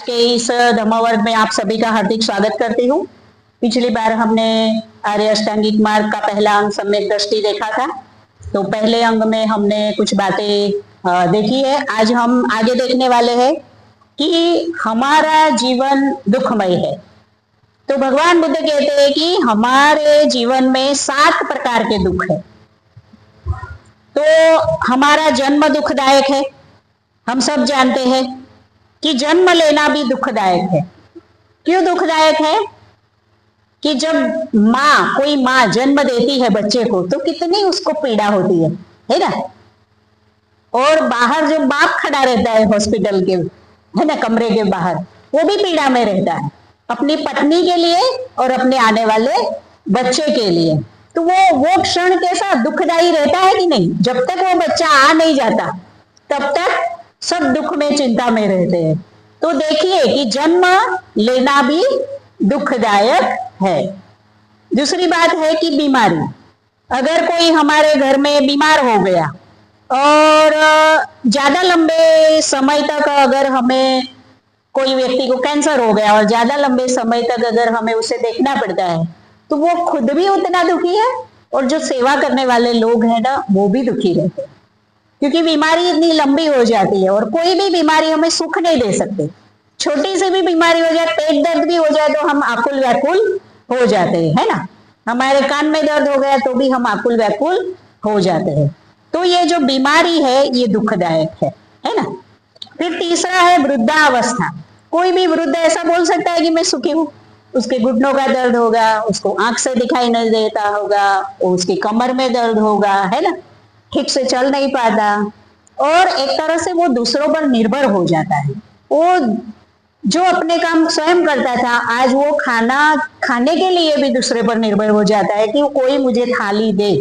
के इस धम्मवर्ग में आप सभी का हार्दिक स्वागत करती हूँ। पिछली बार हमने आर्य अष्टांगिक मार्ग का पहला अंग सम्यक दृष्टि देखा था। तो पहले अंग में हमने कुछ बातें देखी है। आज हम आगे देखने वाले हैं कि हमारा जीवन दुखमय है। तो भगवान बुद्ध कहते हैं कि हमारे जीवन में 7 प्रकार के दुख है। तो हमारा जन्म दुखदायक है। हम सब जानते हैं कि जन्म लेना भी दुखदायक है। क्यों दुखदायक है? कि जब कोई माँ जन्म देती है बच्चे को तो कितनी उसको पीड़ा होती है ना। और बाहर जो बाप खड़ा रहता है हॉस्पिटल के, है ना, कमरे के बाहर, वो भी पीड़ा में रहता है अपनी पत्नी के लिए और अपने आने वाले बच्चे के लिए। तो वो क्षण कैसा दुखदायी रहता है कि नहीं? जब तक वो बच्चा आ नहीं जाता तब तक सब दुख में, चिंता में रहते हैं। तो देखिए कि जन्म लेना भी दुखदायक है। दूसरी बात है कि बीमारी। अगर कोई हमारे घर में बीमार हो गया और ज्यादा लंबे समय तक अगर हमें, कोई व्यक्ति को कैंसर हो गया और ज्यादा लंबे समय तक अगर हमें उसे देखना पड़ता है तो वो खुद भी उतना दुखी है और जो सेवा करने वाले लोग हैं ना, वो भी दुखी रहते हैं। क्योंकि बीमारी इतनी लंबी हो जाती है और कोई भी बीमारी हमें सुख नहीं दे सकती। छोटी सी भी बीमारी हो जाए, पेट दर्द भी हो जाए तो हम आकुल व्याकुल हो जाते हैं, है ना। हमारे कान में दर्द हो गया तो भी हम आकुल व्याकुल हो जाते हैं। तो ये जो बीमारी है ये दुखदायक है ना। फिर तीसरा है वृद्धावस्था। कोई भी वृद्ध ऐसा बोल सकता है कि मैं सुखी हूँ। उसके घुटनों का दर्द होगा, उसको आंख से दिखाई नहीं देता होगा, उसकी कमर में दर्द होगा, है ना, ठीक से चल नहीं पाता और एक तरह से वो दूसरों पर निर्भर हो जाता है। वो जो अपने काम स्वयं करता था, आज वो खाना खाने के लिए भी दूसरे पर निर्भर हो जाता है कि कोई मुझे थाली दे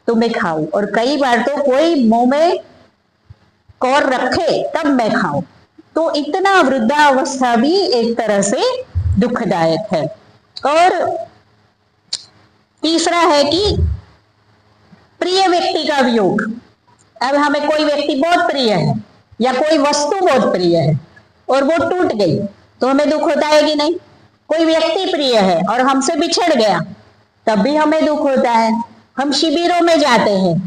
तो मैं खाऊं, और कई बार तो कोई मुंह में कौर रखे तब मैं खाऊं। तो इतना वृद्धावस्था भी एक तरह से दुखदायक है। और तीसरा है कि प्रिय व्यक्ति का वियोग। अब हमें कोई व्यक्ति बहुत प्रिय है या कोई वस्तु बहुत प्रिय है और वो टूट गई तो हमें दुख होता है कि नहीं? कोई व्यक्ति प्रिय है और हमसे बिछड़ गया तब भी हमें दुख होता है। हम शिविरों में जाते हैं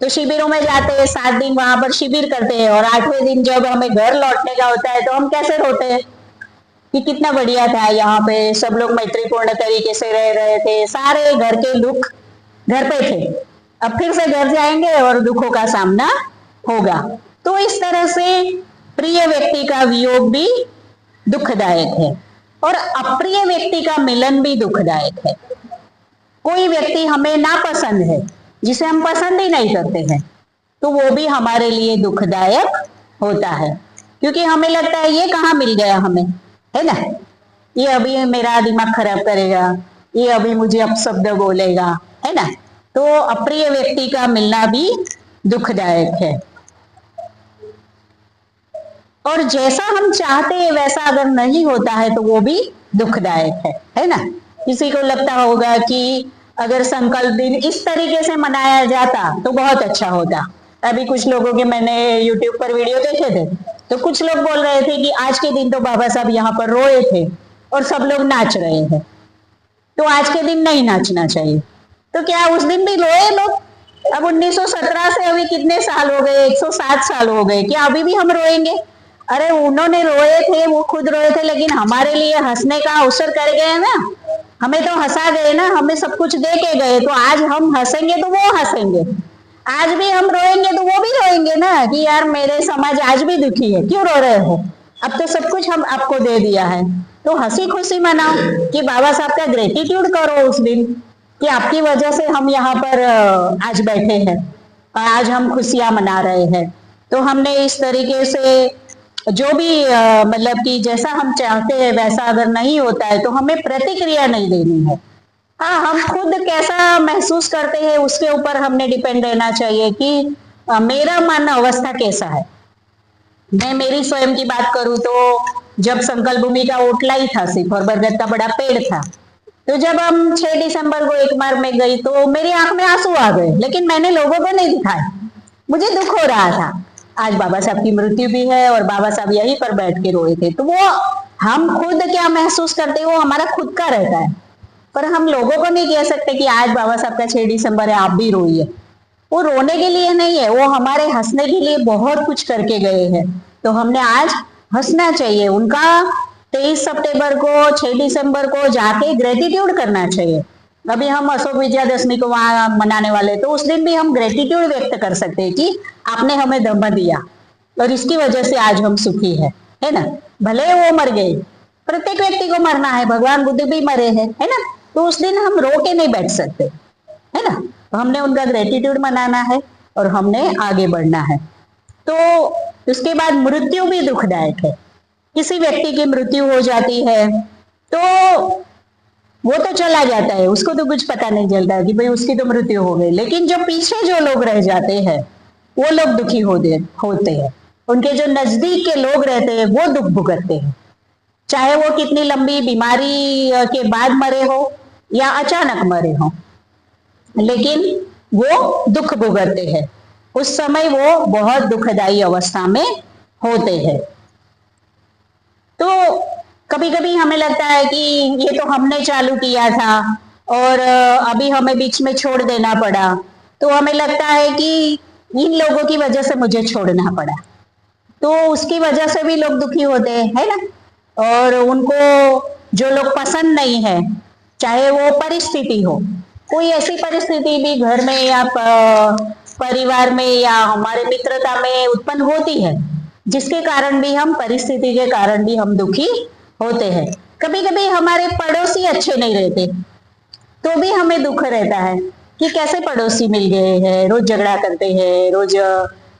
तो शिविरों में जाते हैं, 7 दिन वहां पर शिविर करते हैं और 8वें दिन जब हमें घर लौटने का होता है तो हम कैसे रोते हैं कि कितना बढ़िया था, यहाँ पे सब लोग मैत्रीपूर्ण तरीके से रह रहे थे, सारे घर के दुख घर पे थे। अब फिर से घर जाएंगे और दुखों का सामना होगा। तो इस तरह से प्रिय व्यक्ति का वियोग भी दुखदायक है और अप्रिय व्यक्ति का मिलन भी दुखदायक है। कोई व्यक्ति हमें नापसंद है, जिसे हम पसंद ही नहीं करते हैं, तो वो भी हमारे लिए दुखदायक होता है। क्योंकि हमें लगता है ये कहाँ मिल गया हमें, है ना, ये अभी मेरा दिमाग खराब करेगा, ये अभी मुझे अपशब्द बोलेगा, है ना। तो अप्रिय व्यक्ति का मिलना भी दुखदायक है। और जैसा हम चाहते हैं वैसा अगर नहीं होता है तो वो भी दुखदायक है ना। किसी को लगता होगा कि अगर संकल्प दिन इस तरीके से मनाया जाता तो बहुत अच्छा होता। अभी कुछ लोगों के मैंने YouTube पर वीडियो देखे थे तो कुछ लोग बोल रहे थे कि आज के दिन तो बाबा साहब यहाँ पर रोए थे और सब लोग नाच रहे हैं, तो आज के दिन नहीं नाचना चाहिए। तो क्या उस दिन भी रोए लोग? अब 1917 से अभी कितने साल हो गए, 107 साल हो गए, क्या अभी भी हम रोएंगे? अरे उन्होंने रोए थे, वो खुद रोए थे, लेकिन हमारे लिए हंसने का अवसर कर गए ना, हमें तो हंसा गए ना, हमें सब कुछ दे के गए। तो आज हम हंसेंगे तो वो हंसेंगे, आज भी हम रोएंगे तो वो भी रोएंगे ना कि यार मेरे समाज आज भी दुखी है, क्यों रो रहे हो, अब तो सब कुछ हम आपको दे दिया है। तो हंसी खुशी मनाओ कि बाबा साहब का ग्रेटिट्यूड करो उस दिन कि आपकी वजह से हम यहाँ पर आज बैठे हैं, आज हम खुशियां मना रहे हैं। तो हमने इस तरीके से जो भी मतलब कि जैसा हम चाहते हैं वैसा अगर नहीं होता है तो हमें प्रतिक्रिया नहीं देनी है। हाँ, हम खुद कैसा महसूस करते हैं उसके ऊपर हमने डिपेंड रहना चाहिए कि मेरा मन अवस्था कैसा है। मैं मेरी स्वयं की बात करूं तो जब संकल्प भूमि का ओटला ही था सिर्फ और बरगद का बड़ा पेड़ था, तो जब हम 6 दिसंबर को एक बार में गई तो मेरी आंख में आंसू आ गए, लेकिन मैंने लोगों को नहीं दिखाया, मुझे दुख हो रहा था। आज बाबा साहब की मृत्यु भी है और बाबा साहब यहीं पर बैठ के रोए थे। तो वो हम खुद क्या महसूस करते हैं वो हमारा खुद का रहता है, पर हम लोगों को नहीं कह सकते कि आज बाबा साहब का 6 दिसंबर है, आप भी रोइए। वो रोने के लिए नहीं है, वो हमारे हंसने के लिए बहुत कुछ करके गए हैं, तो हमने आज हंसना चाहिए। उनका 23 सितंबर को 6 दिसंबर को जाके ग्रेटिट्यूड करना चाहिए। अभी हम अशोक विजयादशमी को वहां मनाने वाले, तो उस दिन भी हम ग्रेटिट्यूड व्यक्त कर सकते हैं कि आपने हमें धम्म दिया और इसकी वजह से आज हम सुखी है ना। भले वो मर गए, प्रत्येक व्यक्ति को मरना है, भगवान बुद्ध भी मरे हैं, है ना। तो उस दिन हम रो के नहीं बैठ सकते, है ना। तो हमने उनका ग्रेटिट्यूड मनाना है और हमने आगे बढ़ना है। तो उसके बाद मृत्यु भी दुखदायक है। किसी व्यक्ति की मृत्यु हो जाती है तो वो तो चला जाता है, उसको तो कुछ पता नहीं चलता कि भाई उसकी तो मृत्यु हो गई, लेकिन जो पीछे जो लोग रह जाते हैं वो लोग दुखी होते हैं। उनके जो नजदीक के लोग रहते हैं वो दुख भुगतते हैं, चाहे वो कितनी लंबी बीमारी के बाद मरे हो या अचानक मरे हो, लेकिन वो दुख भुगतते हैं। उस समय वो बहुत दुखदायी अवस्था में होते हैं। तो कभी कभी हमें लगता है कि ये तो हमने चालू किया था और अभी हमें बीच में छोड़ देना पड़ा, तो हमें लगता है कि इन लोगों की वजह से मुझे छोड़ना पड़ा, तो उसकी वजह से भी लोग दुखी होते हैं, है ना। और उनको जो लोग पसंद नहीं है, चाहे वो परिस्थिति हो, कोई ऐसी परिस्थिति भी घर में या परिवार में या हमारे मित्रता में उत्पन्न होती है जिसके कारण भी हम, परिस्थिति के कारण भी हम दुखी होते हैं। कभी कभी हमारे पड़ोसी अच्छे नहीं रहते तो भी हमें दुख रहता है कि कैसे पड़ोसी मिल गए हैं, रोज झगड़ा करते हैं, रोज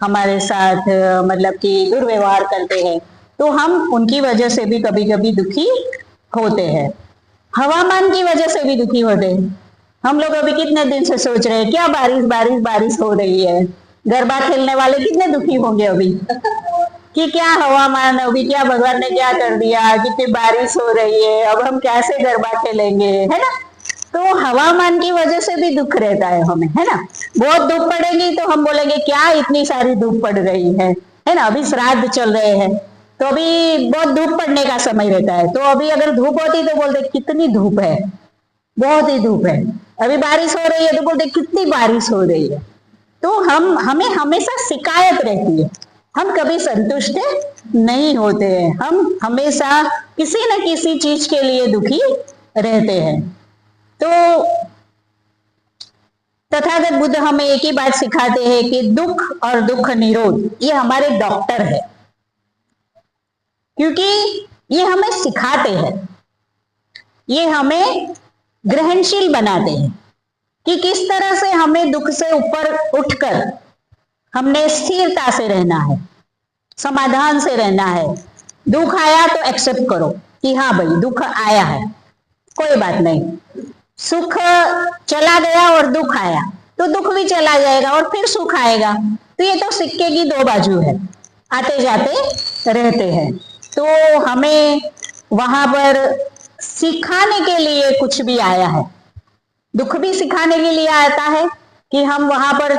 हमारे साथ मतलब कि दुर्व्यवहार करते हैं, तो हम उनकी वजह से भी कभी कभी दुखी होते हैं। हवामान की वजह से भी दुखी होते हैं। हम लोग अभी कितने दिन से सोच रहे हैं क्या बारिश बारिश बारिश हो रही है, गरबा खेलने वाले कितने दुखी होंगे अभी कि क्या हवामान, अभी क्या भगवान ने क्या कर दिया, कितनी बारिश हो रही है, अब हम कैसे गरबा खेलेंगे, है ना। तो हवामान की वजह से भी दुख रहता है हमें, है ना। बहुत धूप पड़ेगी तो हम बोलेंगे क्या इतनी सारी धूप पड़ रही है ना। अभी श्राद्ध चल रहे हैं तो अभी बहुत धूप पड़ने का समय रहता है, तो अभी अगर धूप होती तो बोलते कितनी धूप है, बहुत ही धूप है। अभी बारिश हो रही है तो बोलते कितनी बारिश हो रही है। तो हमें हमेशा शिकायत रहती है, हम कभी संतुष्ट नहीं होते हैं, हम हमेशा किसी न किसी चीज के लिए दुखी रहते हैं। तो तथागत बुद्ध हमें एक ही बात सिखाते हैं कि दुख और दुख निरोध ये हमारे डॉक्टर है, क्योंकि ये हमें सिखाते हैं, ये हमें ग्रहणशील बनाते हैं कि किस तरह से हमें दुख से ऊपर उठकर हमने स्थिरता से रहना है, समाधान से रहना है। दुख आया तो एक्सेप्ट करो कि हाँ भाई दुख आया है, कोई बात नहीं। सुख चला गया और दुख आया तो दुख भी चला जाएगा और फिर सुख आएगा। तो ये तो सिक्के की दो बाजू है, आते जाते रहते हैं। तो हमें वहां पर सिखाने के लिए कुछ भी आया है, दुख भी सिखाने के लिए आता है कि हम वहां पर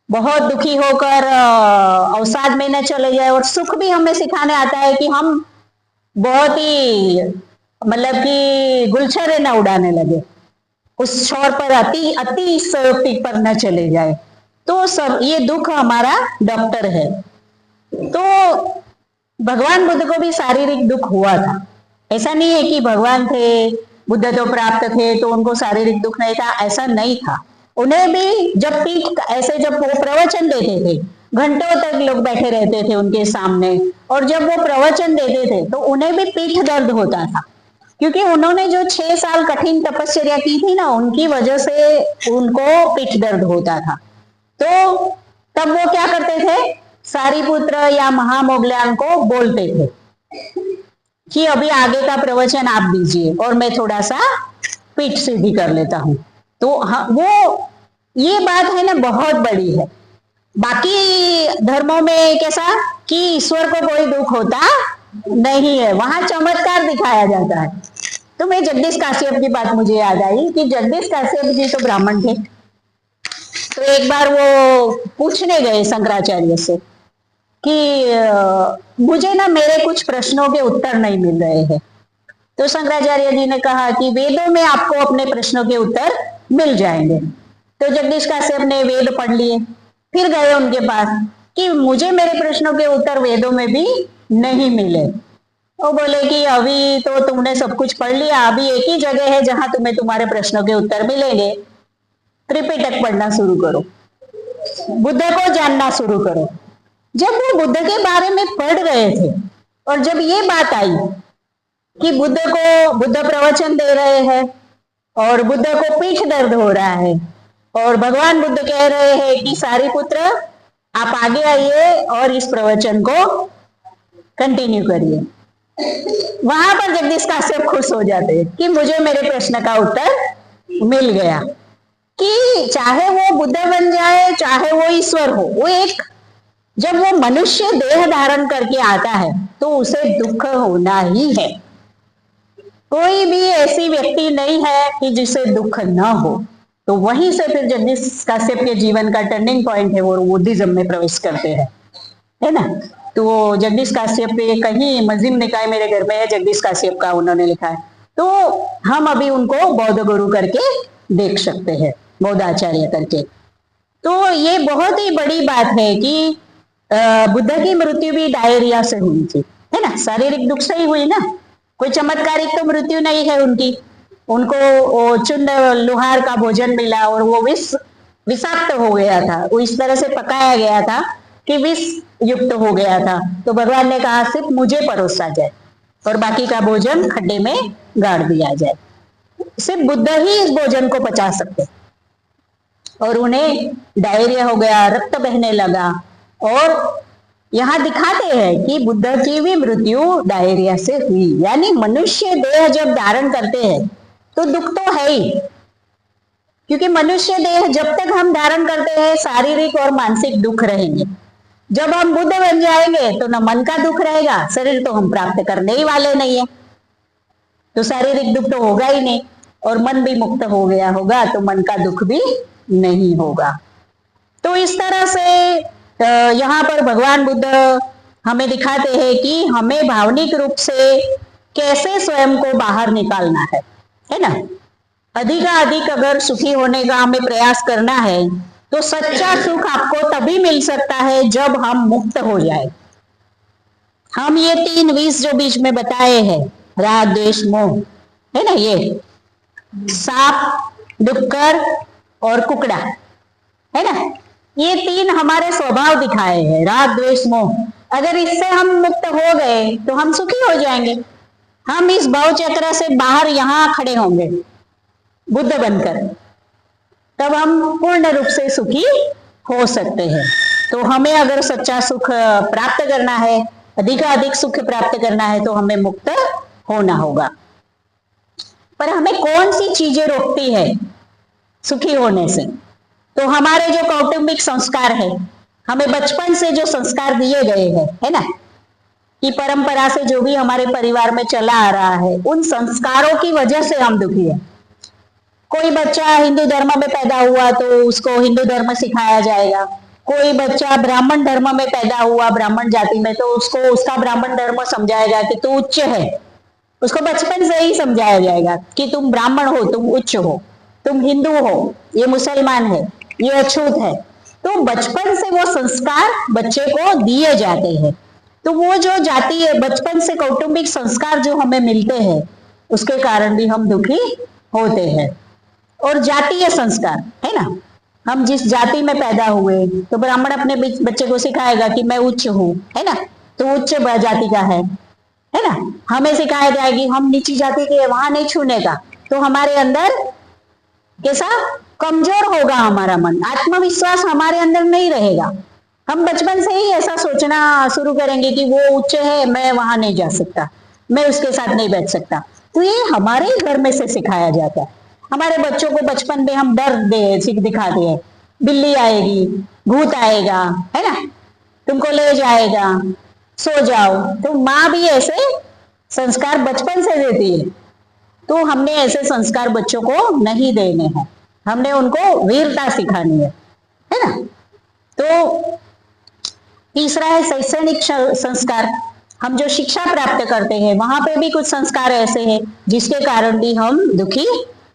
बहुत दुखी होकर अवसाद में न चले जाए, और सुख भी हमें सिखाने आता है कि हम बहुत ही मतलब कि गुलछरे न उड़ाने लगे, उस छोर पर अति सयोक्ति पर न चले जाए। तो सब ये दुख हमारा डॉक्टर है। तो भगवान बुद्ध को भी शारीरिक दुख हुआ था, ऐसा नहीं है कि भगवान थे, बुद्ध तो प्राप्त थे तो उनको शारीरिक दुख नहीं था, ऐसा नहीं था। उन्हें भी जब पीठ ऐसे जब वो प्रवचन देते थे, घंटों तक लोग बैठे रहते थे उनके सामने, और जब वो प्रवचन देते थे तो उन्हें भी पीठ दर्द होता था, क्योंकि उन्होंने जो 6 साल कठिन तपस्या की थी ना, उनकी वजह से उनको पीठ दर्द होता था। तो तब वो क्या करते थे, सारिपुत्र या महामोगलान को बोलते थे कि अभी आगे का प्रवचन आप दीजिए और मैं थोड़ा सा पीठ सीधी कर लेता हूं। तो हाँ, वो ये बात है ना बहुत बड़ी है। बाकी धर्मों में कैसा कि ईश्वर को कोई दुख होता नहीं है, वहां चमत्कार दिखाया जाता है। तो मैं जगदीश काश्यप की बात मुझे याद आई कि जगदीश काश्यप जी तो ब्राह्मण थे, तो एक बार वो पूछने गए शंकराचार्य से कि मुझे ना मेरे कुछ प्रश्नों के उत्तर नहीं मिल रहे हैं। तो शंकराचार्य जी ने कहा कि वेदों में आपको अपने प्रश्नों के उत्तर मिल जाएंगे। तो जगदीश काश्यप ने वेद पढ़ लिए, फिर गए उनके पास कि मुझे मेरे प्रश्नों के उत्तर वेदों में भी नहीं मिले। वो बोले कि अभी तो तुमने सब कुछ पढ़ लिया, अभी एक ही जगह है जहां तुम्हें तुम्हारे प्रश्नों के उत्तर मिलेंगे। त्रिपिटक पढ़ना शुरू करो, बुद्ध को जानना शुरू करो। जब वो बुद्ध के बारे में पढ़ रहे थे और जब ये बात आई कि बुद्ध प्रवचन दे रहे हैं और बुद्ध को पीठ दर्द हो रहा है और भगवान बुद्ध कह रहे हैं कि सारिपुत्र आप आगे आइए और इस प्रवचन को कंटिन्यू करिए, वहां पर जगदीश काश्यप खुश हो जाते हैं कि मुझे मेरे प्रश्न का उत्तर मिल गया। कि चाहे वो बुद्ध बन जाए चाहे वो ईश्वर हो, वो एक जब वो मनुष्य देह धारण करके आता है तो उसे दुख होना ही है। कोई भी ऐसी व्यक्ति नहीं है कि जिसे दुख न हो। तो वहीं से फिर जगदीश काश्यप के जीवन का टर्निंग पॉइंट है, वो बुद्धिज्म में प्रवेश करते हैं, है ना। तो जगदीश काश्यप के कहीं मजिम निकाय मेरे घर में है, जगदीश काश्यप का उन्होंने लिखा है, तो हम अभी उनको बौद्ध गुरु करके देख सकते हैं, बौद्ध आचार्य करके। तो ये बहुत ही बड़ी बात है कि बुद्ध की मृत्यु भी डायरिया से हुई थी, है ना, शारीरिक दुख से ही हुई ना, कोई चमत्कारिक तो मृत्यु नहीं है उनकी। उनको चुन लोहार का भोजन मिला और वो विषाक्त हो गया था, वो इस तरह से पकाया गया था कि विष युक्त हो गया था। तो भगवान ने कहा सिर्फ मुझे परोसा जाए और बाकी का भोजन खड्डे में गाड़ दिया जाए, सिर्फ बुद्ध ही इस भोजन को पचा सकते। और उन्हें डायरिया हो गया, रक्त बहने लगा। और यहाँ दिखाते हैं कि बुद्ध की भी मृत्यु डायरिया से हुई। यानी मनुष्य देह जब धारण करते हैं तो दुख तो है ही, क्योंकि मनुष्य देह जब तक हम धारण करते हैं शारीरिक और मानसिक दुख रहेंगे। जब हम बुद्ध बन जाएंगे तो न मन का दुख रहेगा, शरीर तो हम प्राप्त करने ही वाले नहीं है, तो शारीरिक दुख तो होगा ही नहीं, और मन भी मुक्त हो गया होगा तो मन का दुख भी नहीं होगा। तो इस तरह से यहाँ पर भगवान बुद्ध हमें दिखाते हैं कि हमें भावनिक रूप से कैसे स्वयं को बाहर निकालना है ना। अधिक अगर सुखी होने का हमें प्रयास करना है तो सच्चा सुख आपको तभी मिल सकता है जब हम मुक्त हो जाए। हम ये 3 विष जो बीच में बताए हैं, राग द्वेष मोह, है ना, ये सांप, डुक्कर और कुकड़ा, है ना, ये 3 हमारे स्वभाव दिखाए हैं, राग द्वेष मोह। अगर इससे हम मुक्त हो गए तो हम सुखी हो जाएंगे, हम इस भाव चक्र से बाहर यहाँ खड़े होंगे बुद्ध बनकर, तब हम पूर्ण रूप से सुखी हो सकते हैं। तो हमें अगर सच्चा सुख प्राप्त करना है, अधिक सुख प्राप्त करना है, तो हमें मुक्त होना होगा। पर हमें कौन सी चीजें रोकती है सुखी होने से? तो हमारे जो कौटुंबिक संस्कार है, हमें बचपन से जो संस्कार दिए गए हैं, है ना, कि परंपरा से जो भी हमारे परिवार में चला आ रहा है, उन संस्कारों की वजह से हम दुखी हैं। कोई बच्चा हिंदू धर्म में पैदा हुआ तो उसको हिंदू धर्म सिखाया जाएगा। कोई बच्चा ब्राह्मण धर्म में पैदा हुआ, ब्राह्मण जाति में, तो उसको उसका ब्राह्मण धर्म समझाएगा कि तू उच्च है। उसको बचपन से ही समझाया जाएगा कि तुम ब्राह्मण हो, तुम उच्च हो, तुम हिंदू हो, ये मुसलमान है, ये अछूत है। तो बचपन से वो संस्कार बच्चे को दिए जाते हैं। तो वो जो जाति है, बचपन से कौटुंबिक संस्कार जो हमें मिलते हैं, उसके कारण भी हम दुखी होते हैं। और जातीय संस्कार, है ना, हम जिस जाति में पैदा हुए, तो ब्राह्मण अपने बच्चे को सिखाएगा कि मैं उच्च हूँ, है ना, तो उच्च जाति का है ना। हमें सिखाया जाएगा कि हम नीची जाति के, वहां नहीं छूने का। तो हमारे अंदर कैसा कमजोर होगा हमारा मन, आत्मविश्वास हमारे अंदर नहीं रहेगा। हम बचपन से ही ऐसा सोचना शुरू करेंगे कि वो उच्च है, मैं वहां नहीं जा सकता, मैं उसके साथ नहीं बैठ सकता। तो ये हमारे ही घर में से सिखाया जाता है। हमारे बच्चों को बचपन में हम डर दिखाते हैं, बिल्ली आएगी, भूत आएगा, है ना, तुमको ले जाएगा, सो जाओ। तो माँ भी ऐसे संस्कार बचपन से देती है। तो हमने ऐसे संस्कार बच्चों को नहीं देने हैं, हमने उनको वीरता सिखानी है ना। तो तीसरा है शैक्षणिक संस्कार। हम जो शिक्षा प्राप्त करते हैं वहां पे भी कुछ संस्कार ऐसे हैं जिसके कारण भी हम दुखी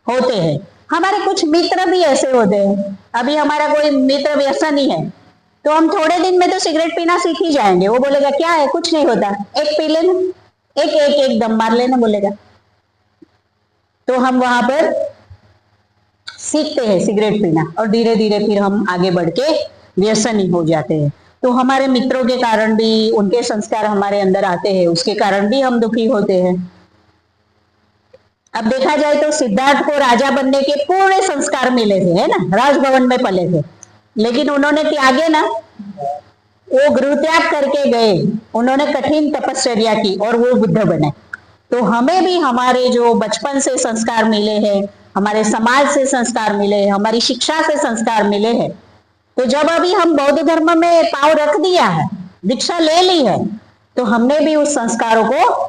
होते हैं। हमारे कुछ मित्र भी ऐसे होते हैं। अभी हमारा कोई मित्र व्यसनी है तो हम थोड़े दिन में तो सिगरेट पीना सीख ही जाएंगे। वो बोलेगा क्या है, कुछ नहीं होता, एक पी लेना, एक एक एक दम मार लेना बोलेगा। तो हम वहां पर सीखते हैं सिगरेट पीना और धीरे धीरे फिर हम आगे बढ़ के व्यसनी हो जाते हैं। तो हमारे मित्रों के कारण भी, उनके संस्कार हमारे अंदर आते हैं, उसके कारण भी हम दुखी होते हैं। अब देखा जाए तो सिद्धार्थ को राजा बनने के पूरे संस्कार मिले थे, है ना, राजभवन में पले थे, लेकिन उन्होंने त्यागे ना, वो गृह त्याग करके गए, उन्होंने कठिन तपस्या की और वो बुद्ध बने। तो हमें भी हमारे जो बचपन से संस्कार मिले हैं, हमारे समाज से संस्कार मिले हैं, हमारी शिक्षा से संस्कार मिले हैं, तो जब अभी हम बौद्ध धर्म में पांव रख दिया है, दीक्षा ले ली है, तो हमने भी उस संस्कारों को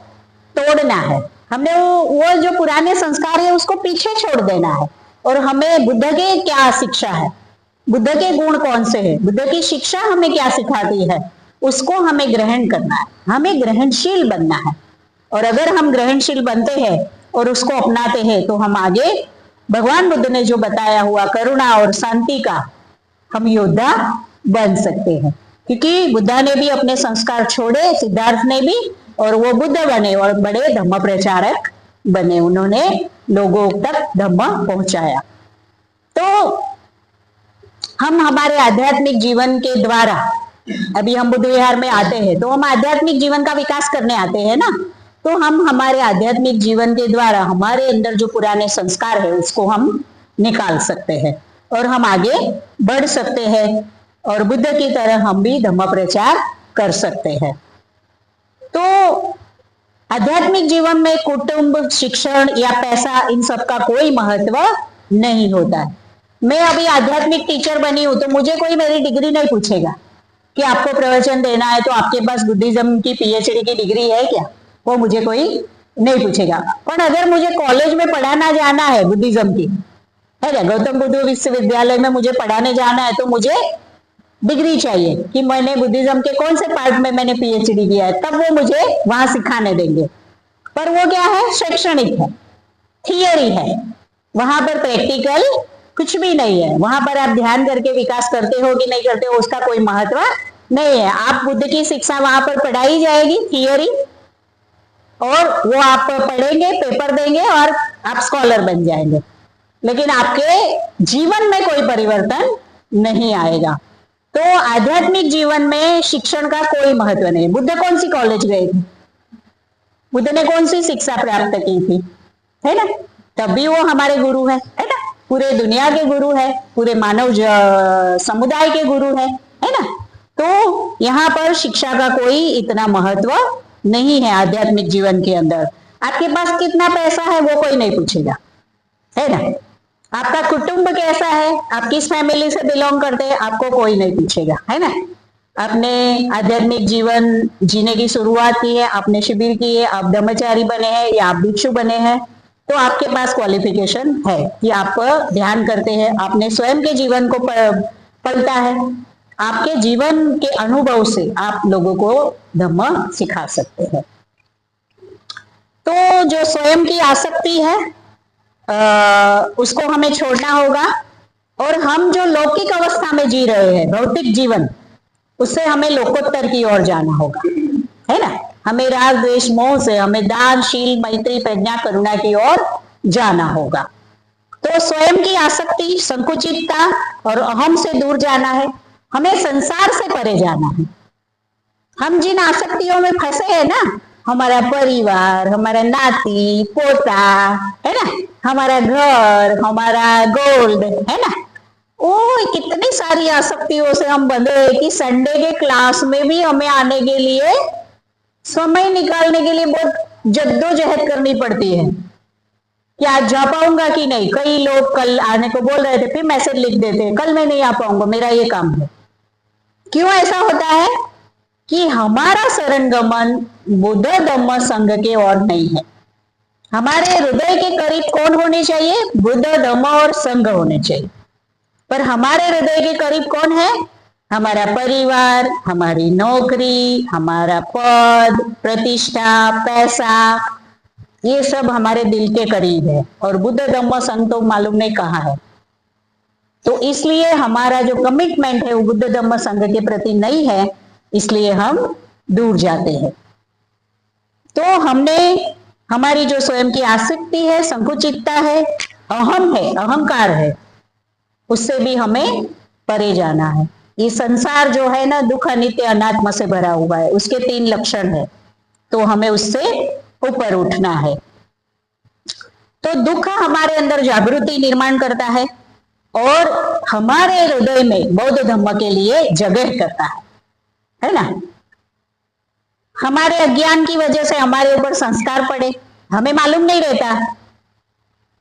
तोड़ना है। हमने वो जो पुराने संस्कार है उसको पीछे छोड़ देना है और हमें बुद्ध के क्या शिक्षा है, बुद्ध के गुण कौन से हैं, बुद्ध की शिक्षा हमें क्या सिखाती है, उसको हमें ग्रहण करना है। हमें ग्रहणशील बनना है और अगर हम ग्रहणशील बनते हैं और उसको अपनाते हैं तो हम आगे भगवान बुद्ध ने जो बताया हुआ करुणा और शांति का हम योद्धा बन सकते हैं। क्योंकि बुद्धा ने भी अपने संस्कार छोड़े, सिद्धार्थ ने भी, और वो बुद्ध बने और बड़े धम्म प्रचारक बने, उन्होंने लोगों तक धम्म पहुंचाया। तो हम हमारे आध्यात्मिक जीवन के द्वारा, अभी हम बुद्ध विहार में आते हैं तो हम आध्यात्मिक जीवन का विकास करने आते हैं ना, तो हम हमारे आध्यात्मिक जीवन के द्वारा हमारे अंदर जो पुराने संस्कार है उसको हम निकाल सकते हैं और हम आगे बढ़ सकते हैं और बुद्ध की तरह हम भी धम्म प्रचार कर सकते हैं। तो आध्यात्मिक जीवन में कुटुंब, शिक्षण या पैसा, इन सब का कोई महत्व नहीं होता है। मैं अभी आध्यात्मिक टीचर बनी हूं तो मुझे कोई मेरी डिग्री नहीं पूछेगा कि आपको प्रवचन देना है तो आपके पास बुद्धिज्म की पीएचडी की डिग्री है क्या, वो मुझे कोई नहीं पूछेगा। पर अगर मुझे कॉलेज में पढ़ाना जाना है बुद्धिज्म की, है ना, गौतम बुद्ध विश्वविद्यालय में मुझे पढ़ाने जाना है तो मुझे डिग्री चाहिए कि मैंने बुद्धिज्म के कौन से पार्ट में मैंने पीएचडी किया है, तब वो मुझे वहां सिखाने देंगे। पर वो क्या है, शैक्षणिक है, थियरी है, वहां पर प्रैक्टिकल कुछ भी नहीं है। वहां पर आप ध्यान करके विकास करते हो कि नहीं करते हो उसका कोई महत्व नहीं है। आप बुद्ध की शिक्षा वहां पर पढ़ाई जाएगी, थियरी, और वो आप पढ़ेंगे, पेपर देंगे और आप स्कॉलर बन जाएंगे, लेकिन आपके जीवन में कोई परिवर्तन नहीं आएगा। तो आध्यात्मिक जीवन में शिक्षण का कोई महत्व नहीं। बुद्ध कौन सी कॉलेज गए थे, बुद्ध ने कौन सी शिक्षा प्राप्त की थी, है ना, तब भी वो हमारे गुरु है ना, पूरे दुनिया के गुरु है, पूरे मानव समुदाय के गुरु है ना। तो यहाँ पर शिक्षा का कोई इतना महत्व नहीं है आध्यात्मिक जीवन के अंदर। आपके पास कितना पैसा है वो कोई नहीं पूछेगा, है ना, आपका कुटुंब कैसा है, आप किस फैमिली से बिलोंग करते हैं, आपको कोई नहीं पूछेगा, है ना। आपने आध्यात्मिक जीवन जीने की शुरुआत की है, आपने शिविर की है, आप ब्रह्मचारी बने हैं या आप भिक्षु बने हैं, तो आपके पास क्वालिफिकेशन है कि आप ध्यान करते हैं, आपने स्वयं के जीवन को पलटा है, आपके जीवन के अनुभव से आप लोगों को धम्म सिखा सकते हैं। तो जो स्वयं की आसक्ति है उसको हमें छोड़ना होगा और हम जो लौकिक अवस्था में जी रहे हैं, भौतिक जीवन, उससे हमें लोकोत्तर की ओर जाना होगा, है ना। हमें राग द्वेष मोह से हमें दान, शील, मैत्री, प्रज्ञा, करुणा की ओर जाना होगा। तो स्वयं की आसक्ति, संकुचितता और अहम से दूर जाना है, हमें संसार से परे जाना है। हम जिन आसक्तियों में फंसे हैं ना, हमारा परिवार, हमारा नाती पोता, है ना, हमारा घर, हमारा गोल्ड, है ना, ओ कितनी सारी आसक्तियों से हम बंधे हैं कि संडे के क्लास में भी हमें आने के लिए, समय निकालने के लिए बहुत जद्दोजहद करनी पड़ती है कि आज जा पाऊंगा कि नहीं। कई लोग कल आने को बोल रहे थे, फिर मैसेज लिख देते हैं कल मैं नहीं आ पाऊंगा, मेरा ये काम है। क्यों ऐसा होता है कि हमारा शरणगमन बुद्ध धम्म संघ के ओर नहीं है। हमारे हृदय के करीब कौन होने चाहिए, बुद्ध धम्म और संघ होने चाहिए। पर हमारे हृदय के करीब कौन है, हमारा परिवार, हमारी नौकरी, हमारा पद, प्रतिष्ठा, पैसा, ये सब हमारे दिल के करीब है और बुद्ध धम्म संघ तो मालूम नहीं कहाँ है। तो इसलिए हमारा जो कमिटमेंट है वो बुद्ध धम्म संघ के प्रति नहीं है, इसलिए हम दूर जाते हैं। तो हमने हमारी जो स्वयं की आसक्ति है, संकुचितता है, अहम है, अहंकार है, उससे भी हमें परे जाना है। ये संसार जो है ना, दुख, अनित्य, अनात्म से भरा हुआ है, उसके 3 लक्षण है, तो हमें उससे ऊपर उठना है। तो दुख हमारे अंदर जागृति निर्माण करता है और हमारे हृदय में बौद्ध धम्म के लिए जगह करता है ना। हमारे अज्ञान की वजह से हमारे ऊपर संस्कार पड़े, हमें मालूम नहीं रहता,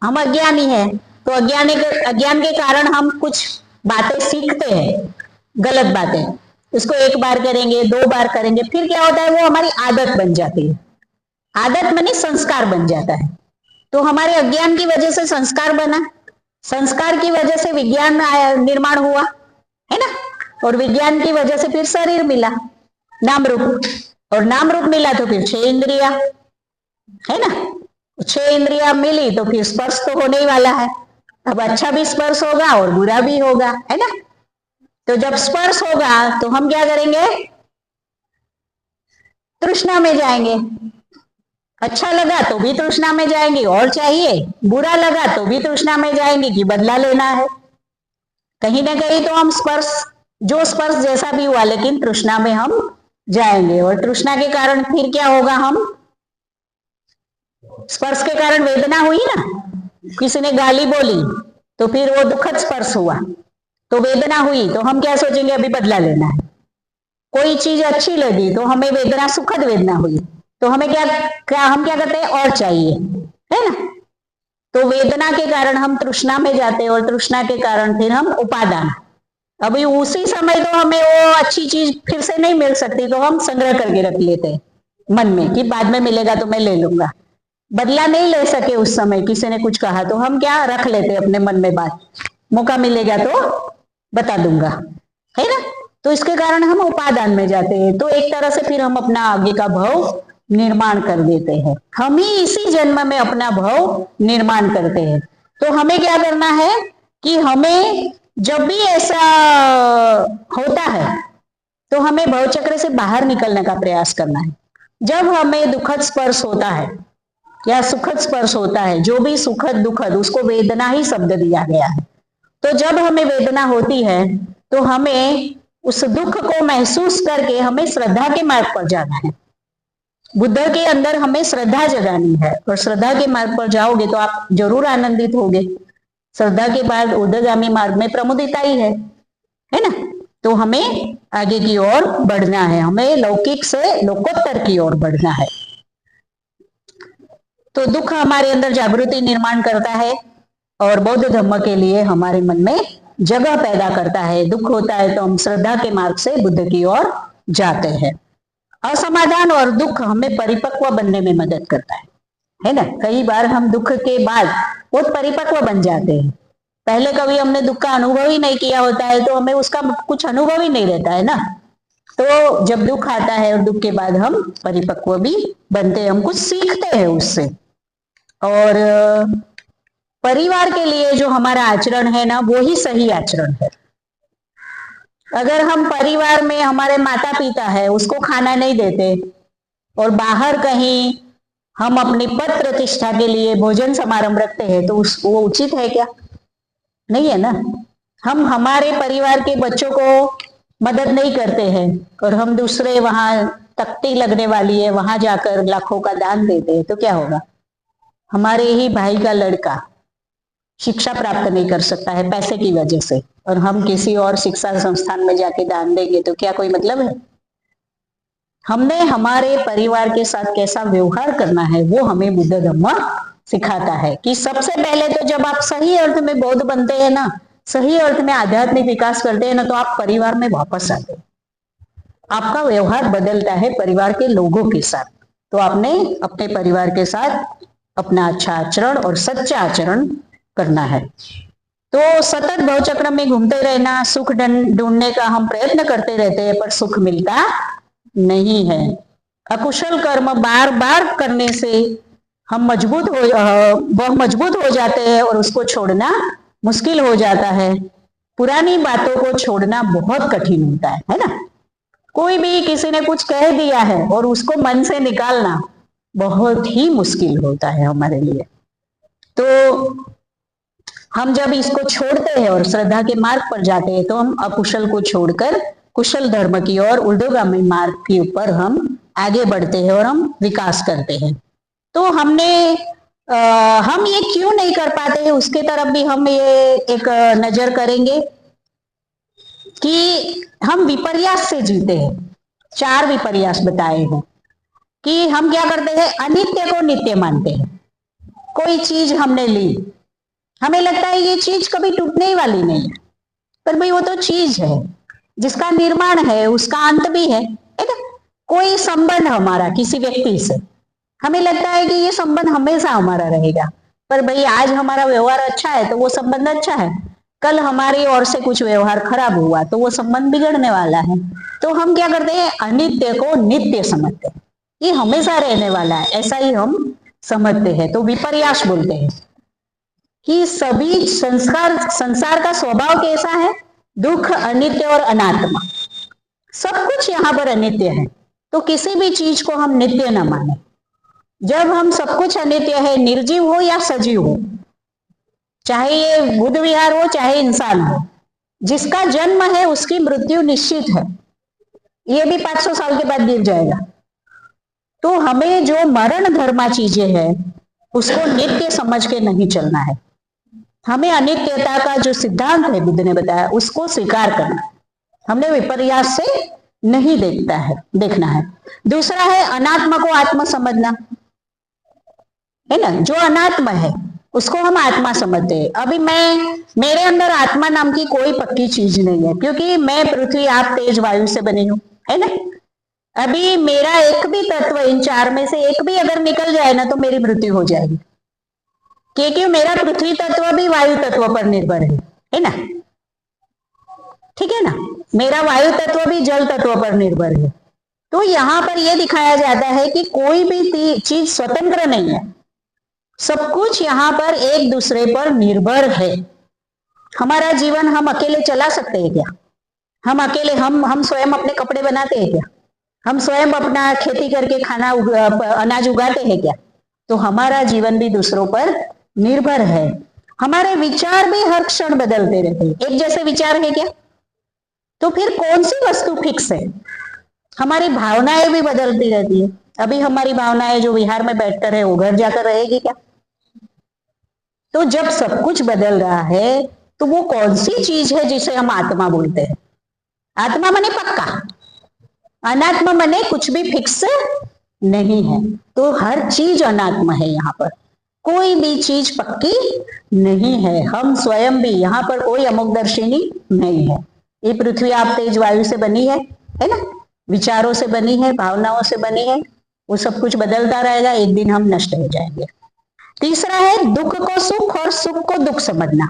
हम अज्ञानी है, तो अज्ञान के कारण हम कुछ बातें सीखते हैं, गलत बातें, उसको 1 बार करेंगे, 2 बार करेंगे, फिर क्या होता है, वो हमारी आदत बन जाती है। आदत माने संस्कार बन जाता है। तो हमारे अज्ञान की वजह से संस्कार बना, संस्कार की वजह से विज्ञान निर्माण हुआ, है ना, और विज्ञान की वजह से फिर शरीर मिला, नाम रूप, और नाम रूप मिला तो फिर 6 इंद्रिया, है ना, 6 इंद्रिया मिली तो फिर स्पर्श तो होने ही वाला है। अब अच्छा भी स्पर्श होगा और बुरा भी होगा, है ना। तो जब स्पर्श होगा तो हम क्या करेंगे, तृष्णा में जाएंगे। अच्छा लगा तो भी तृष्णा में जाएंगे और चाहिए, बुरा लगा तो भी तृष्णा में जाएंगे कि बदला लेना है। कहीं ना कहीं तो हम जो स्पर्श जैसा भी हुआ, लेकिन तृष्णा में हम जाएंगे, और तृष्णा के कारण फिर क्या होगा, हम स्पर्श के कारण वेदना हुई ना, किसी ने गाली बोली तो फिर वो दुखद स्पर्श हुआ, तो वेदना हुई, तो हम क्या सोचेंगे, अभी बदला लेना है। कोई चीज अच्छी लगी तो हमें वेदना, सुखद वेदना हुई, तो हमें हम क्या करते हैं, और चाहिए, है ना। तो वेदना के कारण हम तृष्णा में जाते हैं, और तृष्णा के कारण फिर हम उपादान, अभी उसी समय तो हमें वो अच्छी चीज फिर से नहीं मिल सकती, तो हम संग्रह करके रख लेते हैं मन में कि बाद में मिलेगा तो मैं ले लूंगा। बदला नहीं ले सके उस समय, किसी ने कुछ कहा तो हम क्या रख लेते हैं अपने मन में बात, मौका मिलेगा तो बता दूंगा, है ना। तो इसके कारण हम उपादान में जाते हैं, तो एक तरह से फिर हम अपना आगे का भाव निर्माण कर देते हैं। हम ही इसी जन्म में अपना भाव निर्माण करते हैं। तो हमें क्या करना है कि हमें जब भी ऐसा होता है तो हमें भवचक्र से बाहर निकलने का प्रयास करना है। जब हमें दुखद स्पर्श होता है या सुखद स्पर्श होता है, जो भी सुखद दुखद, उसको वेदना ही शब्द दिया गया है। तो जब हमें वेदना होती है तो हमें उस दुख को महसूस करके हमें श्रद्धा के मार्ग पर जाना है। बुद्ध के अंदर हमें श्रद्धा जगानी है, और श्रद्धा के मार्ग पर जाओगे तो आप जरूर आनंदित होगे। श्रद्धा के बाद ऊर्ध्वगामी मार्ग में प्रमुदिता ही है ना। तो हमें आगे की ओर बढ़ना है, हमें लौकिक से लोकोत्तर की ओर बढ़ना है। तो दुख हमारे अंदर जागृति निर्माण करता है और बौद्ध धम्म के लिए हमारे मन में जगह पैदा करता है। दुख होता है तो हम श्रद्धा के मार्ग से बुद्ध की ओर जाते हैं। असमाधान और दुख हमें परिपक्व बनने में मदद करता है ना। कई बार हम दुख के बाद बहुत परिपक्व बन जाते हैं। पहले कभी हमने दुख का अनुभव ही नहीं किया होता है तो हमें उसका कुछ अनुभव ही नहीं रहता है ना। तो जब दुख आता है और दुख के बाद हम परिपक्व भी बनते हैं, हम कुछ सीखते हैं उससे। और परिवार के लिए जो हमारा आचरण है ना, वो ही सही आचरण है। अगर हम परिवार में हमारे माता पिता है उसको खाना नहीं देते और बाहर कहीं हम अपनी पद प्रतिष्ठा के लिए भोजन समारंभ रखते हैं तो वो उचित है क्या? नहीं है ना। हम हमारे परिवार के बच्चों को मदद नहीं करते हैं और हम दूसरे वहां तख्ती लगने वाली है वहां जाकर लाखों का दान देते हैं तो क्या होगा? हमारे ही भाई का लड़का शिक्षा प्राप्त नहीं कर सकता है पैसे की वजह से, और हम किसी और शिक्षा संस्थान में जाके दान देंगे तो क्या कोई मतलब है? हमने हमारे परिवार के साथ कैसा व्यवहार करना है वो हमें बुद्ध धम्म सिखाता है। कि सबसे पहले तो जब आप सही अर्थ में बौद्ध बनते हैं ना, सही अर्थ में आध्यात्मिक विकास करते हैं ना, तो आप परिवार में वापस आते हैं। आपका व्यवहार बदलता है परिवार के लोगों के साथ। तो आपने अपने परिवार के साथ अपना अच्छा आचरण और सच्चा आचरण करना है। तो सतत भवचक्र में घूमते रहना, सुख ढूंढने का हम प्रयत्न करते रहते हैं, पर सुख मिलता नहीं है। अकुशल कर्म बार बार करने से हम वह मजबूत हो जाते हैं और उसको छोड़ना मुश्किल हो जाता है। पुरानी बातों को छोड़ना बहुत कठिन होता है ना। कोई भी किसी ने कुछ कह दिया है और उसको मन से निकालना बहुत ही मुश्किल होता है हमारे लिए। तो हम जब इसको छोड़ते हैं और श्रद्धा के मार्ग पर जाते हैं, तो हम अकुशल को छोड़कर कुशल धर्म की ओर, ऊर्ध्वगामी मार्ग के ऊपर हम आगे बढ़ते हैं और हम विकास करते हैं। तो हम ये क्यों नहीं कर पाते हैं, उसके तरफ भी हम ये एक नजर करेंगे कि हम विपर्यास से जीते हैं। 4 विपर्यास बताए हैं कि हम क्या करते हैं, अनित्य को नित्य मानते हैं। कोई चीज हमने ली, हमें लगता है ये चीज कभी टूटने ही वाली नहीं है, पर भाई वो तो चीज है जिसका निर्माण है, उसका अंत भी है ना। कोई संबंध हमारा किसी व्यक्ति से, हमें लगता है कि ये संबंध हमेशा हमारा रहेगा, पर भाई आज हमारा व्यवहार अच्छा है तो वो संबंध अच्छा है, कल हमारी ओर से कुछ व्यवहार खराब हुआ तो वो संबंध बिगड़ने वाला है। तो हम क्या करते हैं, अनित्य को नित्य समझते हैं, ये हमेशा रहने वाला है, ऐसा ही हम समझते हैं। तो विपर्यास बोलते हैं कि सभी संसार का स्वभाव कैसा है, दुख, अनित्य और अनात्मा, सब कुछ यहाँ पर अनित्य है। तो किसी भी चीज को हम नित्य न माने। जब हम सब कुछ अनित्य है, निर्जीव हो या सजीव हो, चाहे ये बुद्ध विहार हो चाहे इंसान हो, जिसका जन्म है उसकी मृत्यु निश्चित है, ये भी 500 साल के बाद गिर जाएगा। तो हमें जो मरण धर्मा चीजें हैं उसको नित्य समझ के नहीं चलना है। हमें अनित्यता का जो सिद्धांत है बुद्ध ने बताया उसको स्वीकार करना, हमने विपर्यास से नहीं देखना है। दूसरा है अनात्मा को आत्मा समझना, है ना। जो अनात्मा है उसको हम आत्मा समझते हैं। अभी मेरे अंदर आत्मा नाम की कोई पक्की चीज नहीं है, क्योंकि मैं पृथ्वी, आप, तेज, वायु से बनी हूं, है ना। अभी मेरा एक भी तत्व, इन 4 में से एक भी अगर निकल जाए ना तो मेरी मृत्यु हो जाएगी, क्योंकि मेरा पृथ्वी तत्व भी वायु तत्व पर निर्भर है ना, ठीक है ना। मेरा वायु तत्व भी जल तत्व पर निर्भर है। तो यहां पर यह दिखाया जाता है कि कोई भी चीज स्वतंत्र नहीं है, सब कुछ यहाँ पर एक दूसरे पर निर्भर है। हमारा जीवन हम अकेले चला सकते हैं क्या? हम अकेले हम स्वयं अपने कपड़े बनाते हैं क्या? हम स्वयं अपना खेती करके अनाज उगाते हैं क्या? तो हमारा जीवन भी दूसरों पर निर्भर है। हमारे विचार भी हर क्षण बदलते रहते हैं, एक जैसे विचार है क्या? तो फिर कौन सी वस्तु फिक्स है? हमारी भावनाएं भी बदलती रहती है। अभी हमारी भावनाएं जो विहार में बैठकर है वो घर जाकर रहेगी क्या? तो जब सब कुछ बदल रहा है तो वो कौन सी चीज है जिसे हम आत्मा बोलते हैं? आत्मा माने पक्का, अनात्मा माने कुछ भी फिक्स नहीं है। तो हर चीज अनात्मा है, यहाँ पर कोई भी चीज पक्की नहीं है। हम स्वयं भी, यहाँ पर कोई अमोघदर्शिनी नहीं है। ये पृथ्वी आप, तेज, वायु से बनी है ना, विचारों से बनी है, भावनाओं से बनी है। वो सब कुछ बदलता रहेगा, एक दिन हम नष्ट हो जाएंगे। तीसरा है दुख को सुख और सुख को दुख समझना।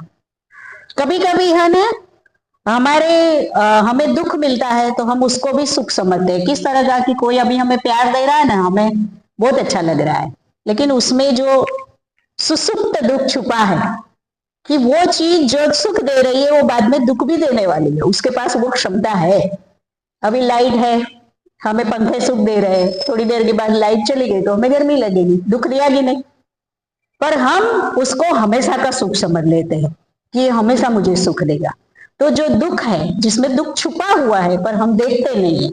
कभी कभी है ना हमें दुख मिलता है तो हम उसको भी सुख समझते हैं। किस तरह का कि कोई अभी हमें प्यार दे रहा है ना, हमें बहुत अच्छा लग रहा है, लेकिन उसमें जो सुसुप्त दुख छुपा है कि वो चीज जो सुख दे रही है वो बाद में दुख भी देने वाली है, उसके पास वो क्षमता है। अभी लाइट है, हमें पंखे सुख दे रहे हैं, थोड़ी देर के बाद लाइट चली गई तो हमें गर्मी लगेगी, दुख दिया कि नहीं? पर हम उसको हमेशा का सुख समझ लेते हैं कि ये हमेशा मुझे सुख देगा। तो जो दुख है, जिसमें दुख छुपा हुआ है पर हम देखते नहीं है,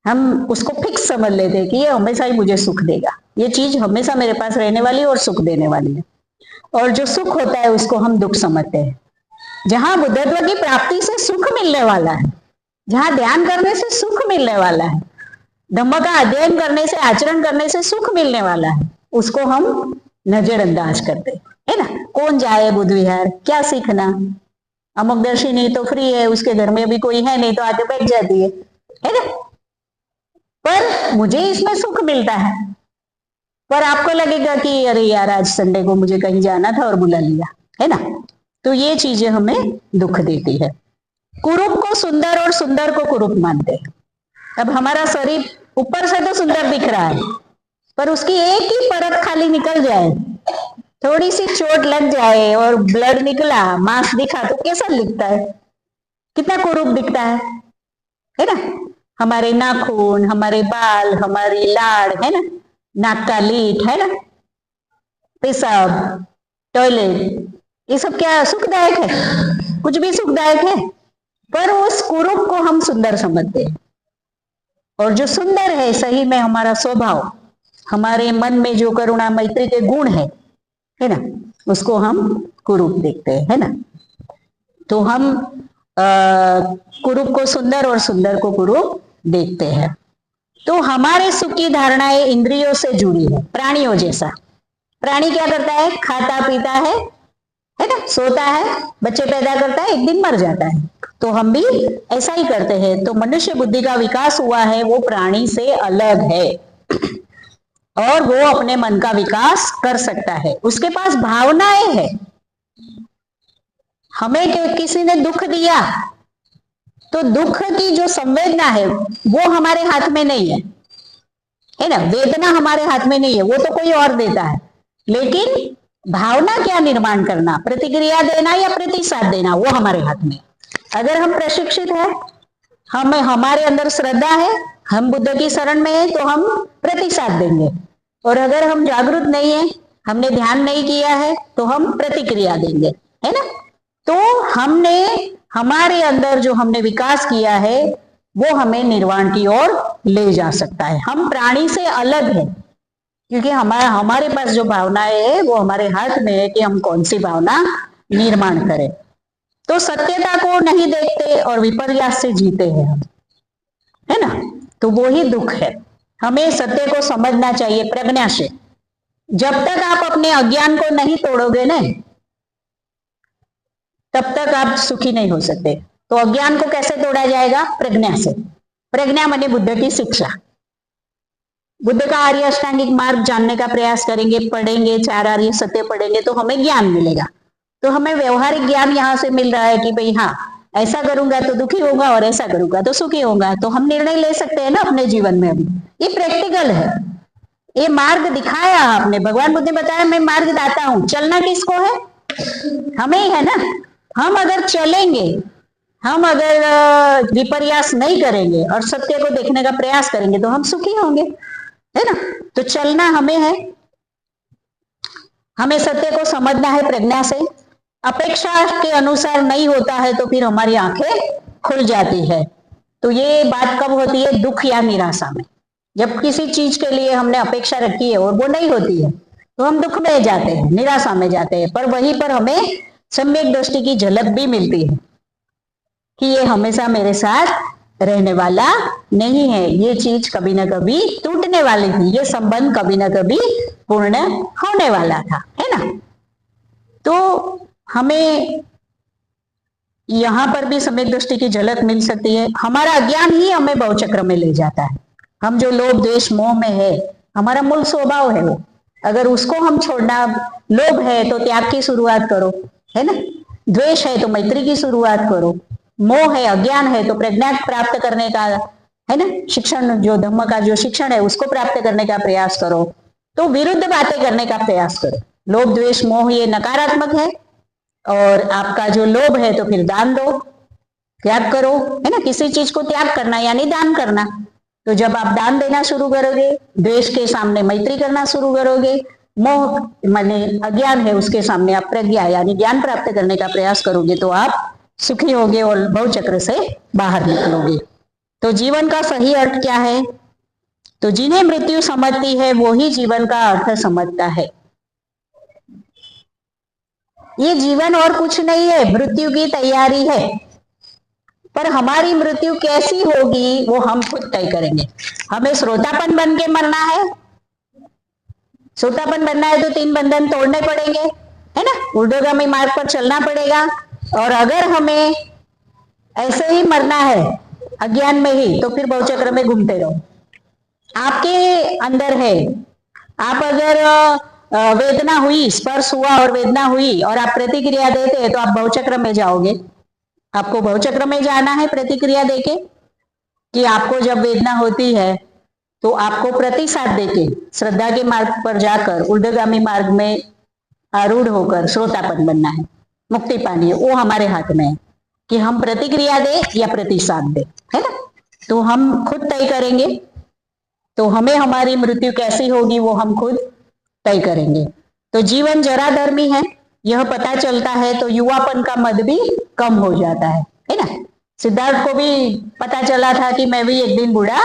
हम उसको फिक्स समझ लेते हैं कि ये हमेशा ही मुझे सुख देगा, ये चीज हमेशा मेरे पास रहने वाली है और सुख देने वाली है। और जो सुख होता है उसको हम दुख समझते हैं। जहां बुद्धत्व की प्राप्ति से सुख मिलने वाला है, जहां ध्यान करने से सुख मिलने वाला है, धम्म का अध्ययन करने से, आचरण करने से सुख मिलने वाला है, उसको हम नजरअंदाज करते है ना। कौन जाए बुद्ध विहार, क्या सीखना? अमोघदर्शिनी तो फ्री है, उसके घर में भी कोई है नहीं तो आके बैठ जाती है ना। पर मुझे इसमें सुख मिलता है, पर आपको लगेगा कि अरे यार आज संडे को मुझे कहीं जाना था और बुला लिया, है ना। तो ये चीजें हमें दुख देती है। कुरूप को सुंदर और सुंदर को कुरूप मानते हैं। अब हमारा शरीर ऊपर से तो सुंदर दिख रहा है, पर उसकी एक ही परत खाली निकल जाए, थोड़ी सी चोट लग जाए और ब्लड निकला, मांस दिखा, तो कैसा दिखता है? कितना कुरूप दिखता है ना? हमारे नाखून, हमारे बाल, हमारी लाड़, है ना, नाक का लीट, है ना, पेशाब, टॉयलेट, ये सब क्या सुखदायक है? कुछ भी सुखदायक है? पर उस कुरूप को हम सुंदर समझते हैं। और जो सुंदर है सही में हमारा स्वभाव, हमारे मन में जो करुणा मैत्री के गुण है ना, उसको हम कुरूप देखते हैं, है ना। तो हम कुरूप को सुंदर और सुंदर को कुरूप देखते हैं। तो हमारे सुख की धारणाएं इंद्रियों से जुड़ी है, प्राणियों जैसा। प्राणी क्या करता है? खाता पीता है ना, सोता है, बच्चे पैदा करता है, एक दिन मर जाता है। तो हम भी ऐसा ही करते हैं। तो मनुष्य बुद्धि का विकास हुआ है, वो प्राणी से अलग है और वो अपने मन का विकास कर सकता है। उसके पास भावनाएं हैं। हमें किसी ने दुख दिया तो दुख की जो संवेदना है वो हमारे हाथ में नहीं है ना, वेदना हमारे हाथ में नहीं है, वो तो कोई और देता है। लेकिन भावना क्या निर्माण करना, प्रतिक्रिया देना या प्रतिसाद देना, वो हमारे हाथ में। अगर हम प्रशिक्षित है, हमें हमारे अंदर श्रद्धा है, हम बुद्ध की शरण में है, तो हम प्रतिसाद देंगे। और अगर हम जागरूक नहीं है, हमने ध्यान नहीं किया है, तो हम प्रतिक्रिया देंगे, है ना। तो हमने हमारे अंदर जो हमने विकास किया है वो हमें निर्वाण की ओर ले जा सकता है। हम प्राणी से अलग है क्योंकि हमारे पास जो भावनाएं है वो हमारे हाथ में है कि हम कौन सी भावना निर्माण करें। तो सत्यता को नहीं देखते और विपर्यास से जीते हैं हम, है ना। तो वो ही दुख है। हमें सत्य को समझना चाहिए प्रज्ञा से। जब तक आप अपने अज्ञान को नहीं तोड़ोगे ना, तब तक आप सुखी नहीं हो सकते। तो अज्ञान को कैसे तोड़ा जाएगा? प्रज्ञा से। प्रज्ञा माने बुद्ध की शिक्षा। बुद्ध का आर्य अष्टांगिक मार्ग जानने का प्रयास करेंगे, पढ़ेंगे, 4 आर्य सत्य पढ़ेंगे तो हमें ज्ञान मिलेगा। तो हमें व्यवहारिक ज्ञान यहाँ से मिल रहा है कि भाई हाँ, ऐसा करूंगा तो दुखी होगा और ऐसा करूंगा तो सुखी होगा। तो हम निर्णय ले सकते हैं ना अपने जीवन में। अभी ये प्रैक्टिकल है, ये मार्ग दिखाया आपने। भगवान बुद्ध ने बताया मैं मार्ग दाता हूं। चलना किसको है? हमें ही है ना। हम अगर चलेंगे, हम अगर विपर्यास नहीं करेंगे और सत्य को देखने का प्रयास करेंगे तो हम सुखी होंगे, है ना। तो चलना हमें है। हमें सत्य को समझना है प्रज्ञा से। अपेक्षा के अनुसार नहीं होता है तो फिर हमारी आंखें खुल जाती है। तो ये बात कब होती है? दुख या निराशा में। जब किसी चीज के लिए हमने अपेक्षा रखी है और वो नहीं होती है तो हम दुख में जाते हैं, निराशा में जाते हैं। पर वहीं पर हमें सम्यक दृष्टि की झलक भी मिलती है कि ये हमेशा मेरे साथ रहने वाला नहीं है, ये चीज कभी ना कभी टूटने वाली थी, ये संबंध कभी ना कभी पूर्ण होने वाला था, है ना। तो हमें यहां पर भी सम्यक दृष्टि की झलक मिल सकती है। हमारा अज्ञान ही हमें भवचक्र में ले जाता है। हम जो लोभ द्वेष मोह में है, हमारा मूल स्वभाव है वो। अगर उसको हम छोड़ना, लोभ है तो त्याग की शुरुआत करो, है ना। द्वेष है तो मैत्री की शुरुआत करो। मोह है, अज्ञान है तो प्रज्ञा प्राप्त करने का, है ना, शिक्षण, जो धम्म का जो शिक्षण है उसको प्राप्त करने का प्रयास करो। तो विरुद्ध बातें करने का प्रयास करो। लोभ द्वेष मोह ये नकारात्मक है और आपका जो लोभ है तो फिर दान दो, त्याग करो, है ना। किसी चीज को त्याग करना यानी दान करना। तो जब आप दान देना शुरू करोगे, द्वेष के सामने मैत्री करना शुरू करोगे, मोह माने अज्ञान है उसके सामने आप प्रज्ञा यानी ज्ञान प्राप्त करने का प्रयास करोगे, तो आप सुखी होगे और भवचक्र से बाहर निकलोगे। तो जीवन का सही अर्थ क्या है? तो जिन्हें मृत्यु समझती है वो ही जीवन का अर्थ समझता है। ये जीवन और कुछ नहीं है, मृत्यु की तैयारी है। पर हमारी मृत्यु कैसी होगी वो हम खुद तय करेंगे। हमें श्रोतापन बन के मरना है। श्रोतापन बनना है तो 3 बंधन तोड़ने पड़ेंगे, है ना। ऊर्ध्वगामी मार्ग पर चलना पड़ेगा। और अगर हमें ऐसे ही मरना है अज्ञान में ही, तो फिर भवचक्र में घूमते रहो। आपके अंदर है, आप अगर वेदना हुई, स्पर्श हुआ और वेदना हुई और आप प्रतिक्रिया देते हैं तो आप भवचक्र में जाओगे। आपको भवचक्र में जाना है प्रतिक्रिया देके, कि आपको जब वेदना होती है तो आपको प्रतिसाद देके श्रद्धा के मार्ग पर जाकर ऊर्ध्वगामी मार्ग में आरूढ़ होकर श्रोतापन बनना है, मुक्ति पानी है। वो हमारे हाथ में है कि हम प्रतिक्रिया दे या प्रतिसाद दे, है ना। तो हम खुद तय करेंगे, तो हमें हमारी मृत्यु कैसी होगी वो हम खुद तय करेंगे। तो जीवन जराधर्मी है, यह पता चलता है तो युवापन का मद भी कम हो जाता है ना। सिद्धार्थ को भी पता चला था कि मैं भी एक दिन बूढ़ा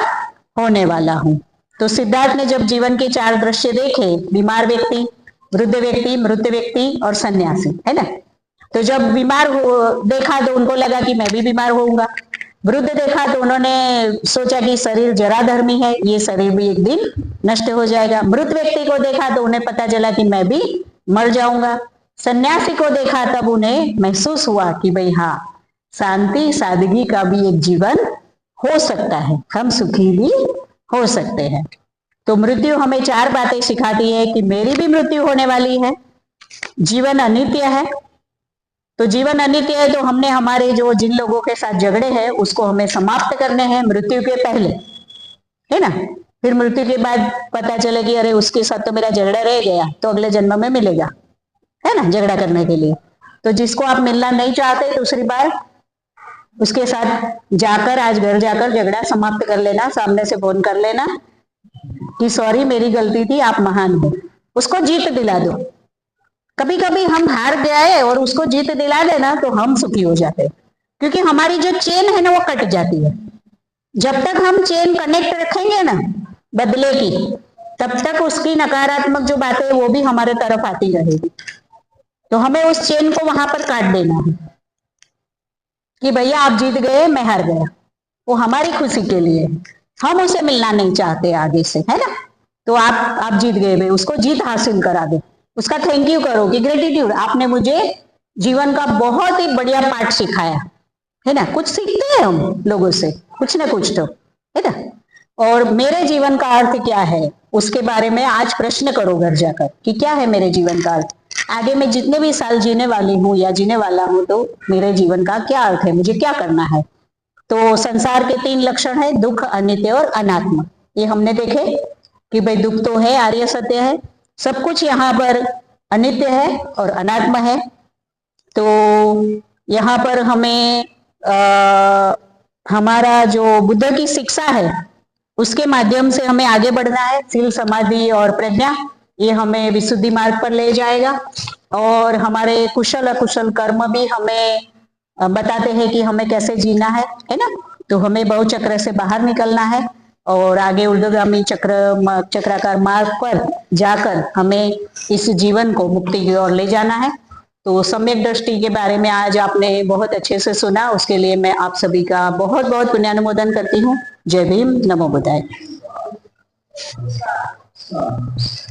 होने वाला हूं। तो सिद्धार्थ ने जब जीवन के 4 दृश्य देखे, बीमार व्यक्ति, वृद्ध व्यक्ति, मृत व्यक्ति और सन्यासी, है ना। तो जब बीमार देखा तो उनको लगा कि मैं भी बीमार होऊंगा। वृद्ध देखा तो उन्होंने सोचा कि शरीर जराधर्मी है, ये शरीर भी एक दिन नष्ट हो जाएगा। मृत व्यक्ति को देखा तो उन्हें पता चला कि मैं भी मर जाऊंगा। सन्यासी को देखा तब उन्हें महसूस हुआ कि भाई हाँ, शांति सादगी का भी एक जीवन हो सकता है, हम सुखी भी हो सकते हैं। तो मृत्यु हमें 4 बातें सिखाती है कि मेरी भी मृत्यु होने वाली है, जीवन अनित्य है। तो जीवन अनित्य है तो हमने हमारे जो जिन लोगों के साथ झगड़े हैं उसको हमें समाप्त करने हैं मृत्यु के पहले, है ना। फिर मृत्यु के बाद पता चले कि अरे उसके साथ तो मेरा झगड़ा रह गया, तो अगले जन्म में मिलेगा, है ना, झगड़ा करने के लिए। तो जिसको आप मिलना नहीं चाहते दूसरी बार, उसके साथ जाकर आज घर जाकर झगड़ा समाप्त कर लेना, सामने से फोन कर लेना कि सॉरी मेरी गलती थी, आप महान हो, उसको जीत दिला दो। कभी कभी हम हार गए और उसको जीत दिला देना तो हम सुखी हो जाते हैं, क्योंकि हमारी जो चेन है ना वो कट जाती है। जब तक हम चेन कनेक्ट रखेंगे ना बदले की, तब तक उसकी नकारात्मक जो बातें वो भी हमारे तरफ आती रहेगी। तो हमें उस चेन को वहां पर काट देना है कि भैया आप जीत गए, मैं हार गया। वो हमारी खुशी के लिए, हम उसे मिलना नहीं चाहते आगे से, है ना। तो आप जीत गए भाई, उसको जीत हासिल करा दो, उसका थैंक यू करो कि ग्रेटिट्यूड, आपने मुझे जीवन का बहुत ही बढ़िया पाठ सिखाया, है ना। कुछ सीखते हैं हम लोगों से, कुछ ना कुछ तो, है ना। और मेरे जीवन का अर्थ क्या है उसके बारे में आज प्रश्न करो घर जाकर कि क्या है मेरे जीवन का अर्थ। आगे मैं जितने भी साल जीने वाली हूँ या जीने वाला हूँ तो मेरे जीवन का क्या अर्थ है, मुझे क्या करना है। तो संसार के 3 लक्षण है, दुख, अनित्य और अनात्म। ये हमने देखे कि भाई दुख तो है, आर्य सत्य है, सब कुछ यहाँ पर अनित्य है और अनात्म है। तो यहाँ पर हमें हमारा जो बुद्ध की शिक्षा है उसके माध्यम से हमें आगे बढ़ना है। सील, समाधि और प्रज्ञा ये हमें विशुद्धि मार्ग पर ले जाएगा, और हमारे कुशल अकुशल कर्म भी हमें बताते हैं कि हमें कैसे जीना है ना। तो हमें बहुचक्र से बाहर निकलना है और आगे ऊर्ध्वगामी चक्राकार मार्ग पर जाकर हमें इस जीवन को मुक्ति की ओर ले जाना है। तो सम्यक दृष्टि के बारे में आज आपने बहुत अच्छे से सुना, उसके लिए मैं आप सभी का बहुत बहुत पुण्यानुमोदन करती हूँ। जय भीम, नमो बुद्धाय।